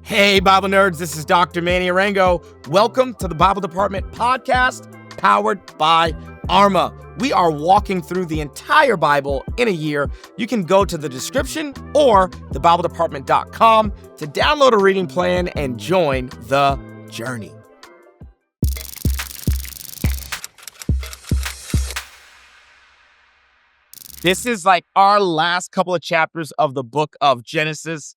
Hey, Bible nerds, this is Dr. Manny Arango. Welcome to the Bible Department podcast powered by Arma. We are walking through the entire Bible in a year. You can go to the description or thebibledepartment.com to download a reading plan and join the journey. This is like our last couple of chapters of the book of Genesis.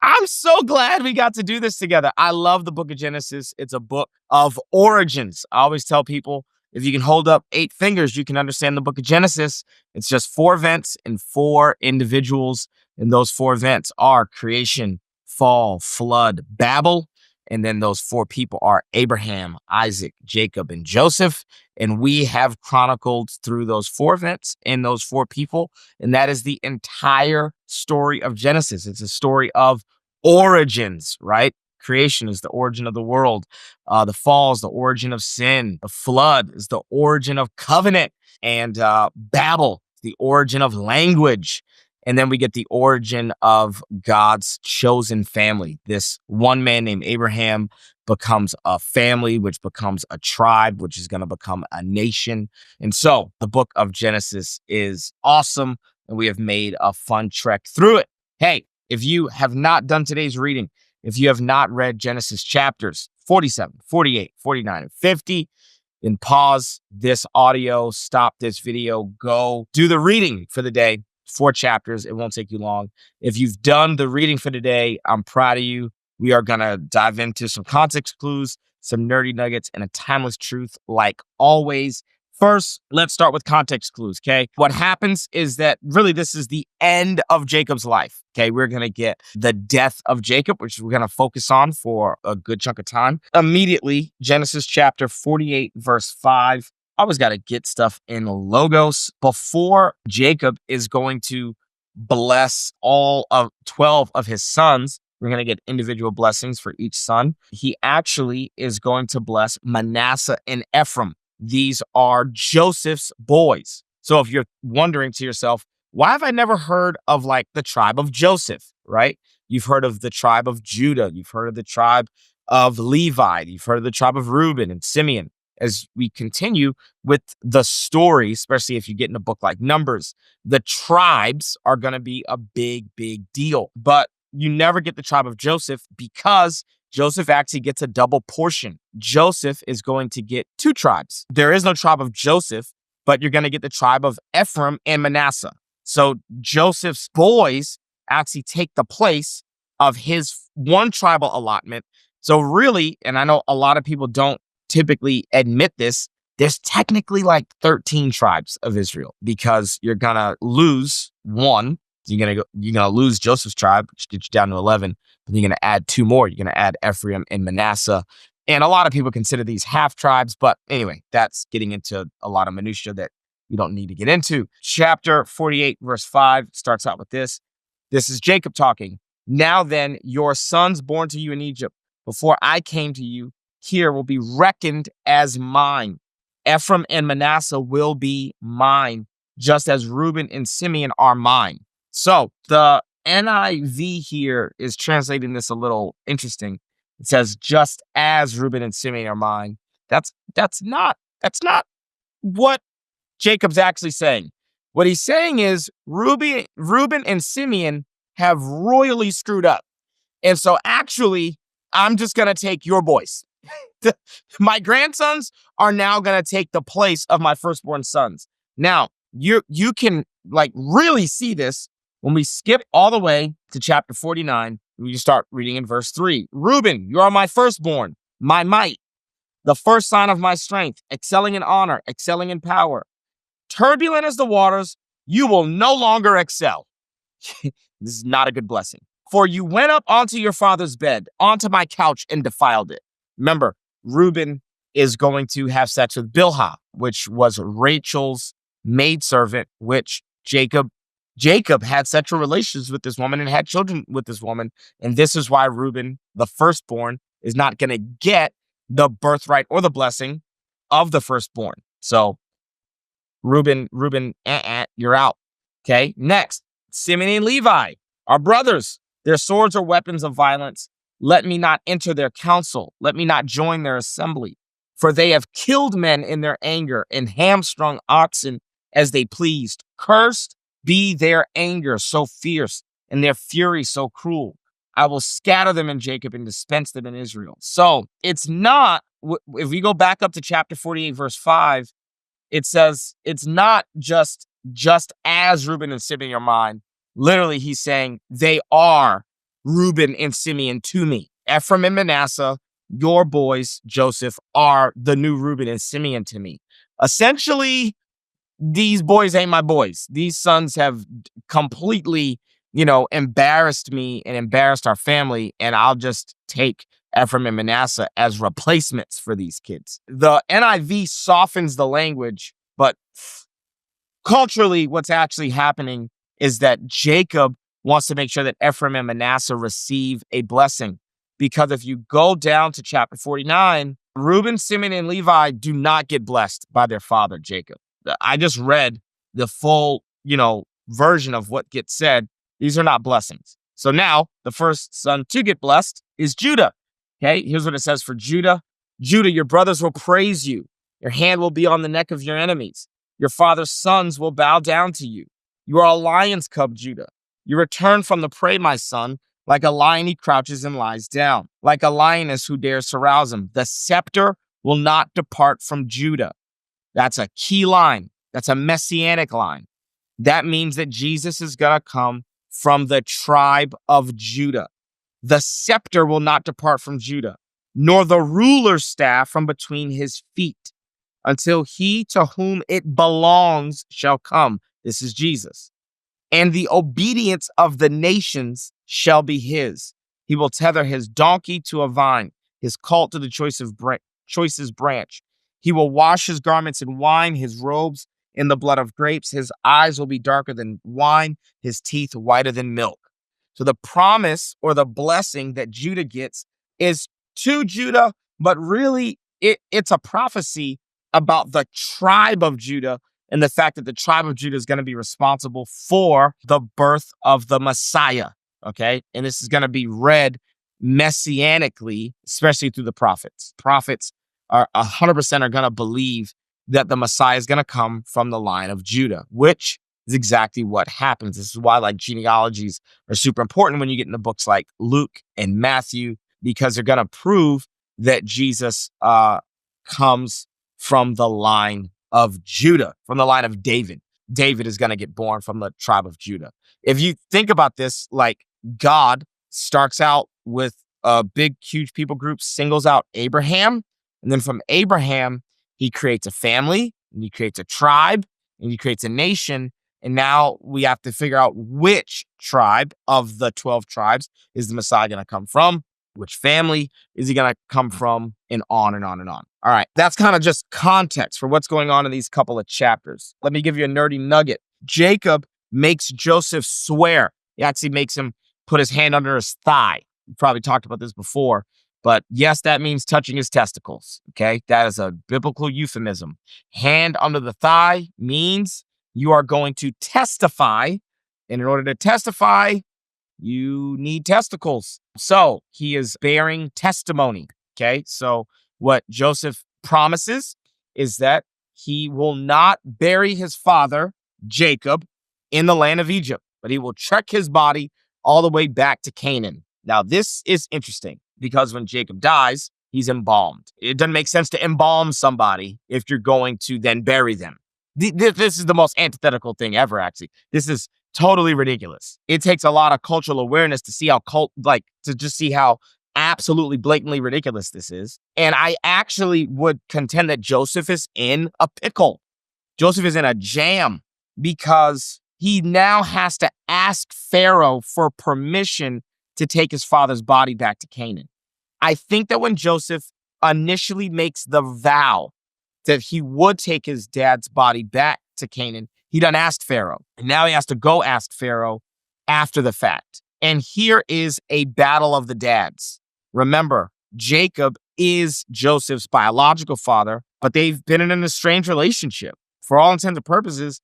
I'm so glad we got to do this together. I love the book of Genesis. It's a book of origins. I always tell people, if you can hold up 8 fingers, you can understand the book of Genesis. It's just 4 events and 4 individuals. And those 4 events are creation, fall, flood, Babel. And then those 4 people are Abraham, Isaac, Jacob, and Joseph. And we have chronicled through those 4 events and those 4 people. And that is the entire story of Genesis. It's a story of origins, right? Creation is the origin of the world. The fall is the origin of sin. The flood is the origin of covenant. And Babel, the origin of language. And then we get the origin of God's chosen family. This one man named Abraham becomes a family, which becomes a tribe, which is going to become a nation. And so the book of Genesis is awesome, and we have made a fun trek through it. Hey, if you have not done today's reading, if you have not read Genesis chapters 47, 48, 49, and 50, then pause this audio, stop this video, go do the reading for the day. 4 chapters. It won't take you long. If you've done the reading for today, I'm proud of you. We are going to dive into some context clues, some nerdy nuggets, and a timeless truth like always. First, let's start with context clues, okay? What happens is that really this is the end of Jacob's life, okay? We're going to get the death of Jacob, which we're going to focus on for a good chunk of time. Immediately, Genesis chapter 48, verse 5. Always got to get stuff in logos. Before Jacob is going to bless all of 12 of his sons, we're going to get individual blessings for each son. He actually is going to bless Manasseh and Ephraim. These are Joseph's boys. So if you're wondering to yourself, why have I never heard of like the tribe of Joseph, right? You've heard of the tribe of Judah. You've heard of the tribe of Levi. You've heard of the tribe of Reuben and Simeon. As we continue with the story, especially if you get in a book like Numbers, the tribes are going to be a big, big deal. But you never get the tribe of Joseph because Joseph actually gets a double portion. Joseph is going to get 2 tribes. There is no tribe of Joseph, but you're going to get the tribe of Ephraim and Manasseh. So Joseph's boys actually take the place of his one tribal allotment. So really, and I know a lot of people don't typically admit this, there's technically like 13 tribes of Israel because you're gonna lose one. You're gonna lose Joseph's tribe, which gets you down to 11. But you're gonna add 2 more. You're gonna add Ephraim and Manasseh. And a lot of people consider these half tribes, but anyway, that's getting into a lot of minutia that you don't need to get into. Chapter 48, verse 5 starts out with this. This is Jacob talking. Now then, your sons born to you in Egypt, before I came to you, here will be reckoned as mine. Ephraim and Manasseh will be mine, just as Reuben and Simeon are mine. So the NIV here is translating this a little interesting. It says, just as Reuben and Simeon are mine. That's not what Jacob's actually saying. What he's saying is Reuben and Simeon have royally screwed up. And so actually, I'm just going to take your boys. My grandsons are now going to take the place of my firstborn sons. Now, you can like really see this when we skip all the way to chapter 49. We start reading in verse 3. Reuben, you are my firstborn, my might, the first sign of my strength, excelling in honor, excelling in power. Turbulent as the waters, you will no longer excel. This is not a good blessing. For you went up onto your father's bed, onto my couch, and defiled it. Remember, Reuben is going to have sex with Bilhah, which was Rachel's maidservant, which Jacob had sexual relations with this woman and had children with this woman. And this is why Reuben, the firstborn, is not going to get the birthright or the blessing of the firstborn. So Reuben, you're out. Okay. Next, Simeon and Levi are brothers. Their swords are weapons of violence. Let me not enter their council. Let me not join their assembly. For they have killed men in their anger and hamstrung oxen as they pleased. Cursed be their anger so fierce and their fury so cruel. I will scatter them in Jacob and dispense them in Israel. So it's not, if we go back up to chapter 48, verse 5, it says it's not just as Reuben and Simeon are mine. Literally, he's saying they are Reuben and Simeon to me. Ephraim and Manasseh, your boys, Joseph, are the new Reuben and Simeon to me. Essentially, these boys ain't my boys. These sons have completely, embarrassed me and embarrassed our family, and I'll just take Ephraim and Manasseh as replacements for these kids. The NIV softens the language, but culturally, what's actually happening is that Jacob wants to make sure that Ephraim and Manasseh receive a blessing. Because if you go down to chapter 49, Reuben, Simeon, and Levi do not get blessed by their father, Jacob. I just read the full, version of what gets said. These are not blessings. So now the first son to get blessed is Judah. Okay, here's what it says for Judah. Judah, your brothers will praise you. Your hand will be on the neck of your enemies. Your father's sons will bow down to you. You are a lion's cub, Judah. You return from the prey, my son. Like a lion, he crouches and lies down. Like a lioness who dares to rouse him. The scepter will not depart from Judah. That's a key line. That's a messianic line. That means that Jesus is going to come from the tribe of Judah. The scepter will not depart from Judah, nor the ruler's staff from between his feet, until he to whom it belongs shall come. This is Jesus. And the obedience of the nations shall be his. He will tether his donkey to a vine, his colt to the choicest branch. He will wash his garments in wine, his robes in the blood of grapes. His eyes will be darker than wine, his teeth whiter than milk. So the promise or the blessing that Judah gets is to Judah, but really it's a prophecy about the tribe of Judah and the fact that the tribe of Judah is going to be responsible for the birth of the Messiah, okay? And this is going to be read messianically, especially through the prophets. Prophets are 100% are going to believe that the Messiah is going to come from the line of Judah, which is exactly what happens. This is why genealogies are super important when you get into books like Luke and Matthew, because they're going to prove that Jesus comes from the line of Judah, from the line of David. David is going to get born from the tribe of Judah. If you think about this, God starts out with a big, huge people group, singles out Abraham. And then from Abraham, he creates a family, and he creates a tribe, and he creates a nation. And now we have to figure out which tribe of the 12 tribes is the Messiah going to come from, which family is he going to come from, and on and on and on. All right, that's kind of just context for what's going on in these couple of chapters. Let me give you a nerdy nugget. Jacob makes Joseph swear. He actually makes him put his hand under his thigh. We probably talked about this before, but yes, that means touching his testicles. Okay, that is a biblical euphemism. Hand under the thigh means you are going to testify. And in order to testify, you need testicles. So he is bearing testimony. Okay, so what Joseph promises is that he will not bury his father, Jacob, in the land of Egypt, but he will trek his body all the way back to Canaan. Now, this is interesting because when Jacob dies, he's embalmed. It doesn't make sense to embalm somebody if you're going to then bury them. This is the most antithetical thing ever, actually. This is totally ridiculous. It takes a lot of cultural awareness to see how to just see how absolutely blatantly ridiculous this is. And I actually would contend that Joseph is in a pickle. Joseph is in a jam because he now has to ask Pharaoh for permission to take his father's body back to Canaan. I think that when Joseph initially makes the vow that he would take his dad's body back to Canaan, he done asked Pharaoh. And now he has to go ask Pharaoh after the fact. And here is a battle of the dads. Remember, Jacob is Joseph's biological father, but they've been in an estranged relationship. For all intents and purposes,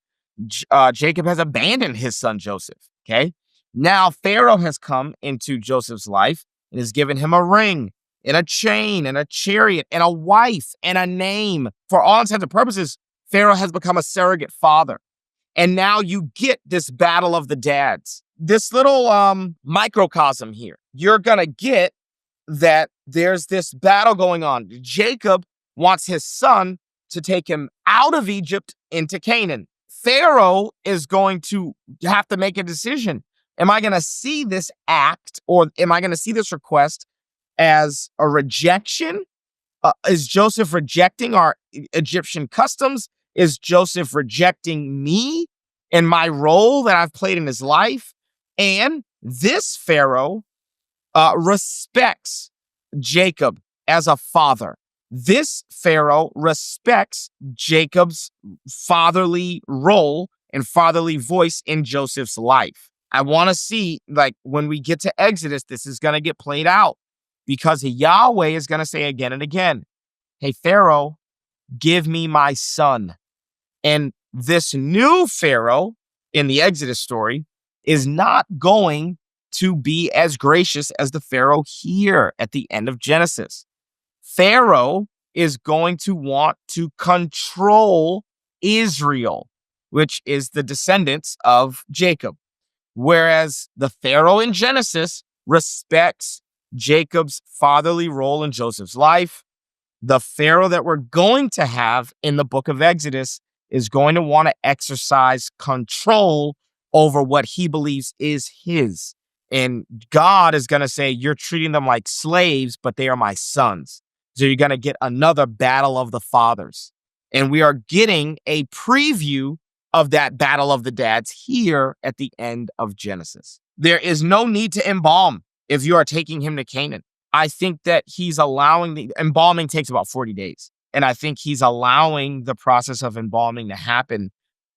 Jacob has abandoned his son Joseph, okay? Now Pharaoh has come into Joseph's life, and has given him a ring and a chain and a chariot and a wife and a name. For all intents and purposes, Pharaoh has become a surrogate father. And now you get this battle of the dads. This little microcosm here. You're going to get that there's this battle going on. Jacob wants his son to take him out of Egypt into Canaan. Pharaoh is going to have to make a decision. Am I going to see this act, or am I going to see this request as a rejection? Is Joseph rejecting our Egyptian customs? Is Joseph rejecting me and my role that I've played in his life? And this Pharaoh respects Jacob as a father. This Pharaoh respects Jacob's fatherly role and fatherly voice in Joseph's life. I want to see, like, when we get to Exodus, this is going to get played out, because Yahweh is going to say again and again, hey, Pharaoh, give me my son. And this new Pharaoh in the Exodus story is not going to be as gracious as the Pharaoh here at the end of Genesis. Pharaoh is going to want to control Israel, which is the descendants of Jacob. Whereas the Pharaoh in Genesis respects Jacob's fatherly role in Joseph's life, the Pharaoh that we're going to have in the book of Exodus is going to want to exercise control over what he believes is his. And God is going to say, you're treating them like slaves, but they are my sons. So you're going to get another battle of the fathers. And we are getting a preview of that battle of the dads here at the end of Genesis. There is no need to embalm if you are taking him to Canaan. I think that he's allowing the embalming takes about 40 days. And I think he's allowing the process of embalming to happen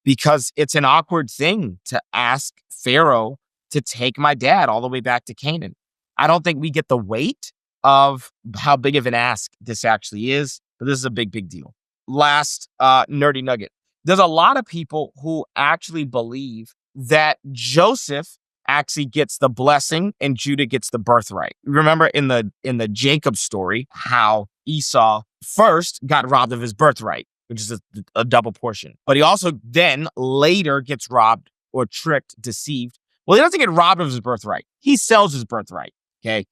because it's an awkward thing to ask Pharaoh to take my dad all the way back to Canaan. I don't think we get the weight of how big of an ask this actually is, but this is a big, big deal. Last nerdy nugget. There's a lot of people who actually believe that Joseph actually gets the blessing and Judah gets the birthright. Remember in the Jacob story, how Esau first got robbed of his birthright, which is a double portion. But he also then later gets robbed or tricked, deceived. Well, he doesn't get robbed of his birthright. He sells his birthright, okay?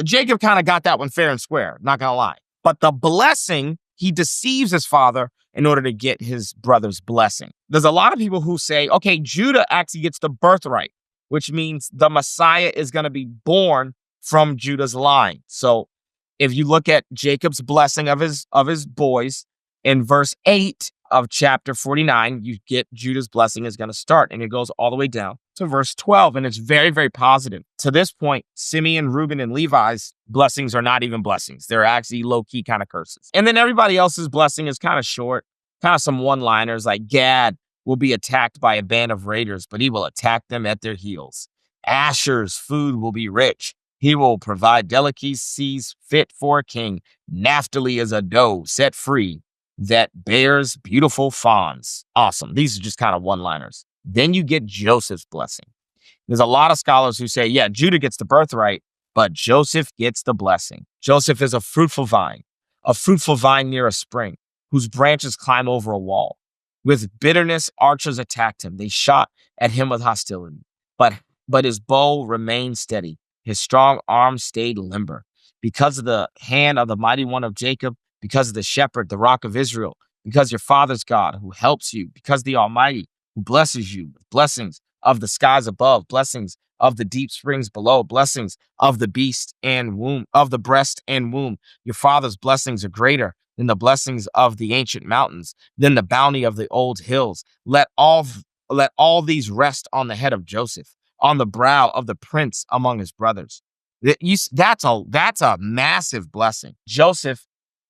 Jacob kind of got that one fair and square, not gonna lie. But the blessing, he deceives his father in order to get his brother's blessing. There's a lot of people who say, okay, Judah actually gets the birthright, which means the Messiah is going to be born from Judah's line. So if you look at Jacob's blessing of his boys in verse 8 of chapter 49, you get Judah's blessing is going to start, and it goes all the way down to verse 12, and it's very, very positive. To this point, Simeon, Reuben, and Levi's blessings are not even blessings. They're actually low-key kind of curses. And then everybody else's blessing is kind of short, kind of some one-liners like Gad will be attacked by a band of raiders, but he will attack them at their heels. Asher's food will be rich. He will provide delicacies fit for a king. Naphtali is a doe set free that bears beautiful fawns. Awesome. These are just kind of one-liners. Then you get Joseph's blessing. There's a lot of scholars who say, yeah, Judah gets the birthright, but Joseph gets the blessing. Joseph is a fruitful vine near a spring, whose branches climb over a wall. With bitterness, archers attacked him. They shot at him with hostility, but his bow remained steady. His strong arm stayed limber. Because of the hand of the mighty one of Jacob, because of the shepherd, the rock of Israel, because your father's God who helps you, because the Almighty who blesses you with blessings of the skies above, blessings of the deep springs below, blessings of the beast and womb, of the breast and womb. Your father's blessings are greater than the blessings of the ancient mountains, than the bounty of the old hills. Let all these rest on the head of Joseph, on the brow of the prince among his brothers. That's a massive blessing. Joseph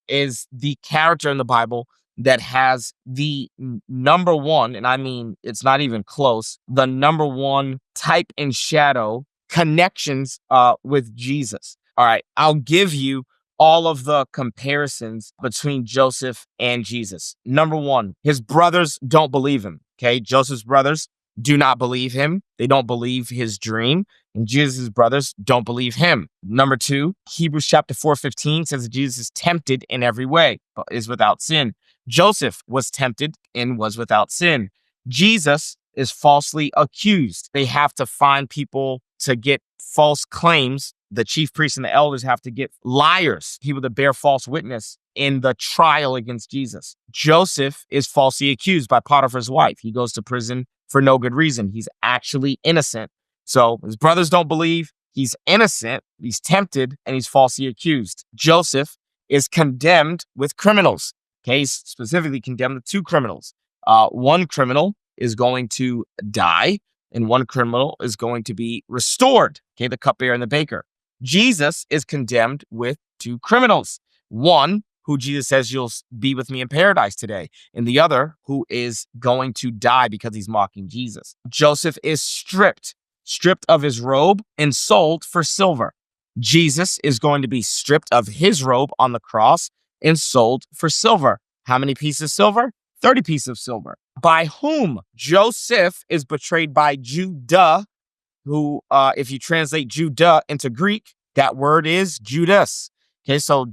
is the character in the Bible that has the number one, and I mean, it's not even close, the number one type and shadow connections with Jesus. All right, I'll give you all of the comparisons between Joseph and Jesus. Number one, his brothers don't believe him. Okay, Joseph's brothers do not believe him. They don't believe his dream. And Jesus' brothers don't believe him. Number 2, Hebrews chapter 4:15 says that Jesus is tempted in every way, but is without sin. Joseph was tempted and was without sin. Jesus is falsely accused. They have to find people to get false claims. The chief priests and the elders have to get liars, people that bear false witness in the trial against Jesus. Joseph is falsely accused by Potiphar's wife. He goes to prison for no good reason. He's actually innocent. So his brothers don't believe he's innocent. He's tempted and he's falsely accused. Joseph is condemned with criminals. Okay, he's specifically condemned with 2 criminals. One criminal is going to die, and one criminal is going to be restored. Okay, the cupbearer and the baker. Jesus is condemned with 2 criminals. One who Jesus says, you'll be with me in paradise today, and the other who is going to die because he's mocking Jesus. Joseph is stripped of his robe and sold for silver. Jesus is going to be stripped of his robe on the cross and sold for silver. How many pieces of silver? 30 pieces of silver. By whom? Joseph is betrayed by Judah, who, if you translate Judah into Greek, that word is Judas. Okay, so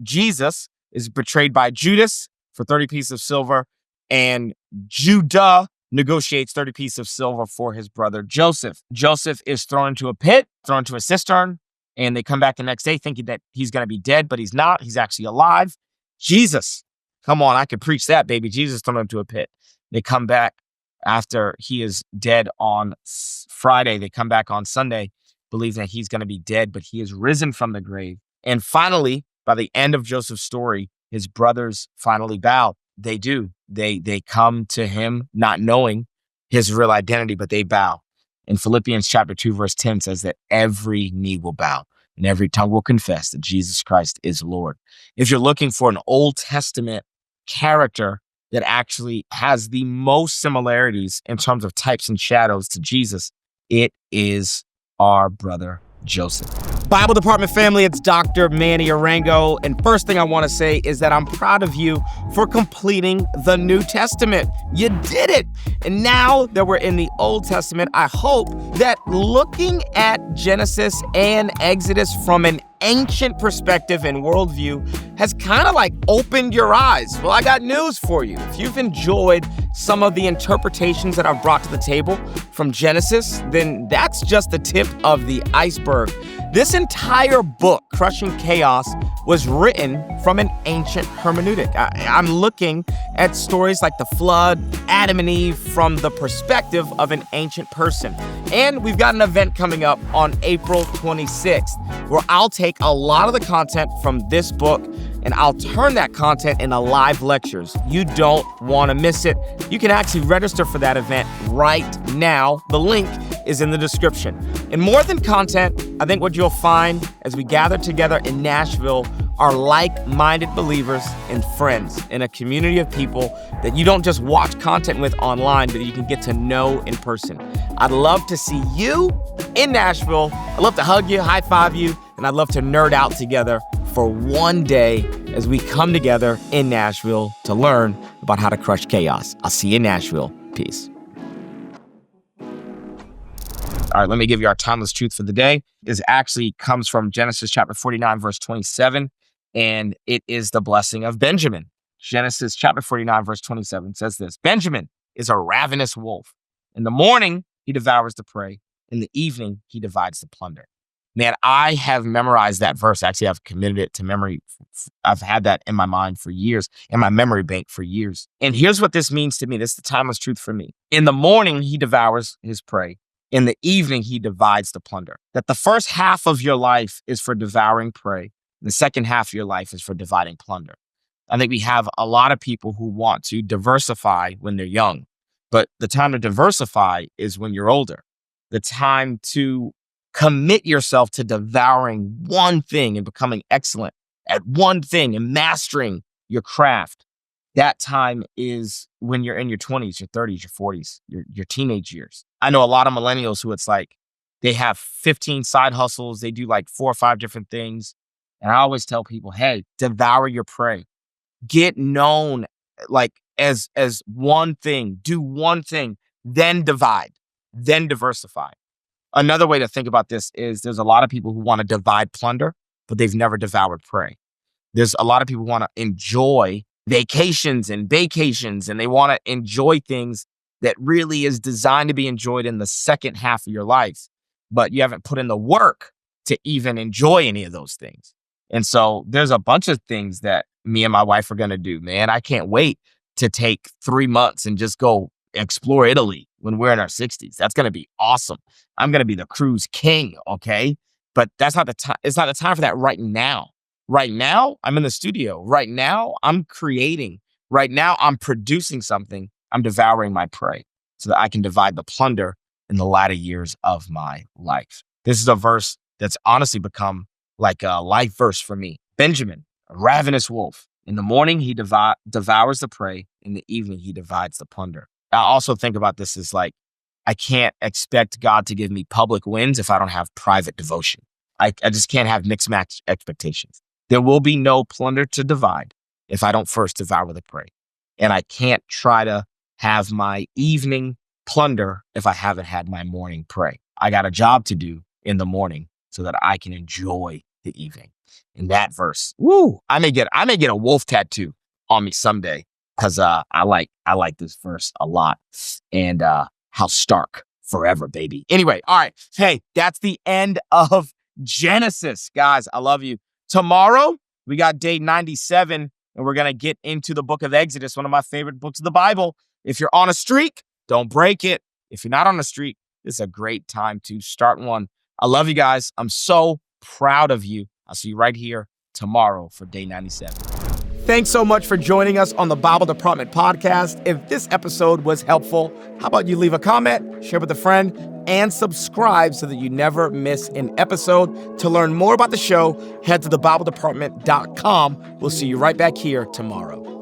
Jesus is betrayed by Judas for 30 pieces of silver, and Judah negotiates 30 pieces of silver for his brother Joseph. Joseph is thrown into a pit, thrown into a cistern, and they come back the next day thinking that he's going to be dead, but he's not. He's actually alive. Jesus, come on, I could preach that, baby. Jesus thrown into a pit. They come back after he is dead on Friday. They come back on Sunday, believing that he's going to be dead, but he is risen from the grave. And finally, by the end of Joseph's story, his brothers finally bow. They do. They come to him not knowing his real identity, but they bow. In Philippians chapter 2, verse 10 says that every knee will bow and every tongue will confess that Jesus Christ is Lord. If you're looking for an Old Testament character that actually has the most similarities in terms of types and shadows to Jesus, it is our brother Joseph. Bible Department family, it's Dr. Manny Arango. And first thing I want to say is that I'm proud of you for completing the New Testament. You did it. And now that we're in the Old Testament, I hope that looking at Genesis and Exodus from an ancient perspective and worldview has kind of like opened your eyes. Well, I got news for you. If you've enjoyed some of the interpretations that I've brought to the table from Genesis, then that's just the tip of the iceberg. This entire book, Crushing Chaos, was written from an ancient hermeneutic. I'm looking at stories like the flood, Adam and Eve, from the perspective of an ancient person. And we've got an event coming up on April 26th, where I'll take a lot of the content from this book and I'll turn that content into live lectures. You don't want to miss it. You can actually register for that event right now. The link is in the description. And more than content, I think what you'll find as we gather together in Nashville are like-minded believers and friends in a community of people that you don't just watch content with online, but you can get to know in person. I'd love to see you in Nashville. I'd love to hug you, high five you, and I'd love to nerd out together for one day as we come together in Nashville to learn about how to crush chaos. I'll see you in Nashville. Peace. All right, let me give you our timeless truth for the day. It actually comes from Genesis chapter 49, verse 27, and it is the blessing of Benjamin. Genesis chapter 49, verse 27 says this: Benjamin is a ravenous wolf. In the morning, he devours the prey. In the evening, he divides the plunder. Man, I have memorized that verse. Actually, I've committed it to memory. I've had that in my mind for years, in my memory bank for years. And here's what this means to me. This is the timeless truth for me. In the morning, he devours his prey. In the evening, he divides the plunder. That the first half of your life is for devouring prey. The second half of your life is for dividing plunder. I think we have a lot of people who want to diversify when they're young, but the time to diversify is when you're older. The time to commit yourself to devouring one thing and becoming excellent at one thing and mastering your craft. That time is when you're in your 20s, your 30s, your 40s, your teenage years. I know a lot of millennials who it's like they have 15 side hustles. They do like 4 or 5 different things. And I always tell people, hey, devour your prey. Get known like as one thing. Do one thing, then divide, then diversify. Another way to think about this is there's a lot of people who want to divide plunder, but they've never devoured prey. There's a lot of people who want to enjoy vacations and vacations, and they want to enjoy things that really is designed to be enjoyed in the second half of your life, but you haven't put in the work to even enjoy any of those things. And so there's a bunch of things that me and my wife are going to do, man. I can't wait to take 3 months and just go explore Italy when we're in our 60s. That's going to be awesome. I'm going to be the cruise king, okay? But that's not the time. It's not the time for that right now. Right now, I'm in the studio. Right now, I'm creating. Right now, I'm producing something. I'm devouring my prey so that I can divide the plunder in the latter years of my life. This is a verse that's honestly become like a life verse for me. Benjamin, a ravenous wolf. In the morning, he devours the prey. In the evening, he divides the plunder. I also think about this as like, I can't expect God to give me public wins if I don't have private devotion. I just can't have mixed match expectations. There will be no plunder to divide if I don't first devour the prey. And I can't try to have my evening plunder if I haven't had my morning prey. I got a job to do in the morning so that I can enjoy the evening. In that verse, woo, I may get a wolf tattoo on me someday because I like this verse a lot. And how stark forever, baby. Anyway, all right. Hey, that's the end of Genesis. Guys, I love you. Tomorrow, we got day 97, and we're going to get into the book of Exodus, one of my favorite books of the Bible. If you're on a streak, don't break it. If you're not on a streak, this is a great time to start one. I love you guys. I'm so proud of you. I'll see you right here tomorrow for day 97. Thanks so much for joining us on the Bible Department podcast. If this episode was helpful, how about you leave a comment, share with a friend, and subscribe so that you never miss an episode. To learn more about the show, head to thebibledepartment.com. We'll see you right back here tomorrow.